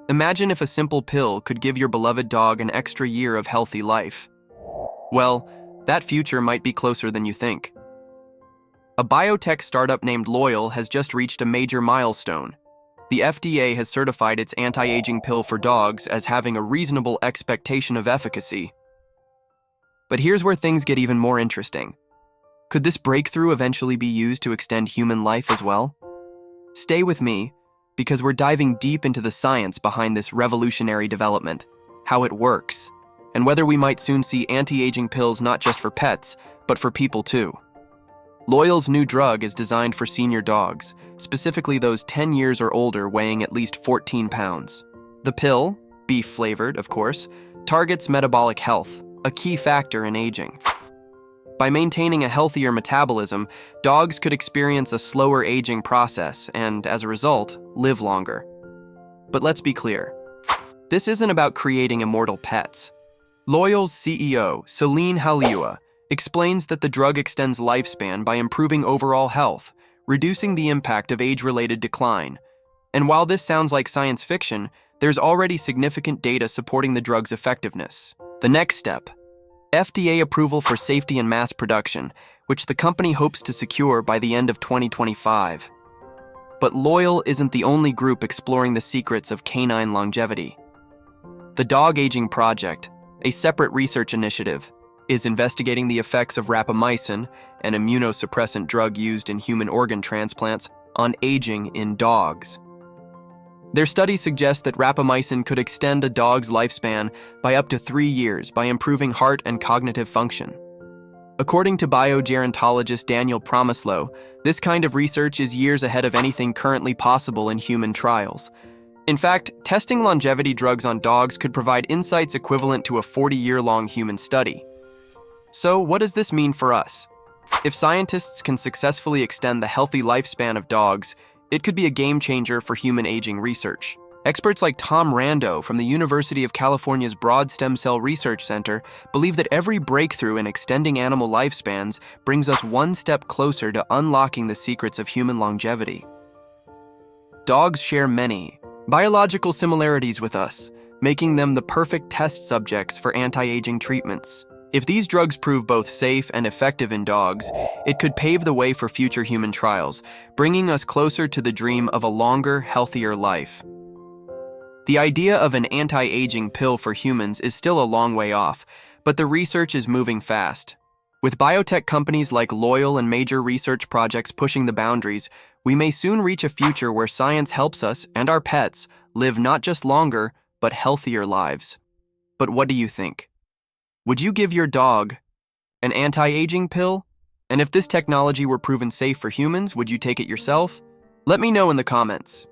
Imagine if a simple pill could give your beloved dog an extra year of healthy life. Well, that future might be closer than you think. A biotech startup named Loyal has just reached a major milestone. The FDA has certified its anti-aging pill for dogs as having a reasonable expectation of efficacy. But here's where things get even more interesting. Could this breakthrough eventually be used to extend human life as well? Stay with me, because we're diving deep into the science behind this revolutionary development, how it works, and whether we might soon see anti-aging pills not just for pets, but for people too. Loyal's new drug is designed for senior dogs, specifically those 10 years or older weighing at least 14 pounds. The pill, beef-flavored of course, targets metabolic health, a key factor in aging. By maintaining a healthier metabolism, dogs could experience a slower aging process and, as a result, live longer. But let's be clear. This isn't about creating immortal pets. Loyal's CEO, Celine Haliua, explains that the drug extends lifespan by improving overall health, reducing the impact of age-related decline. And while this sounds like science fiction, there's already significant data supporting the drug's effectiveness. The next step: FDA approval for safety and mass production, which the company hopes to secure by the end of 2025. But Loyal isn't the only group exploring the secrets of canine longevity. The Dog Aging Project, a separate research initiative, is investigating the effects of rapamycin, an immunosuppressant drug used in human organ transplants, on aging in dogs. Their study suggests that rapamycin could extend a dog's lifespan by up to 3 years by improving heart and cognitive function. According to biogerontologist Daniel Promislow, this kind of research is years ahead of anything currently possible in human trials. In fact, testing longevity drugs on dogs could provide insights equivalent to a 40-year-long human study. So, what does this mean for us? If scientists can successfully extend the healthy lifespan of dogs, it could be a game-changer for human aging research. Experts like Tom Rando from the University of California's Broad Stem Cell Research Center believe that every breakthrough in extending animal lifespans brings us one step closer to unlocking the secrets of human longevity. Dogs share many biological similarities with us, making them the perfect test subjects for anti-aging treatments. If these drugs prove both safe and effective in dogs, it could pave the way for future human trials, bringing us closer to the dream of a longer, healthier life. The idea of an anti-aging pill for humans is still a long way off, but the research is moving fast. With biotech companies like Loyal and major research projects pushing the boundaries, we may soon reach a future where science helps us and our pets live not just longer, but healthier lives. But what do you think? Would you give your dog an anti-aging pill? And if this technology were proven safe for humans, would you take it yourself? Let me know in the comments.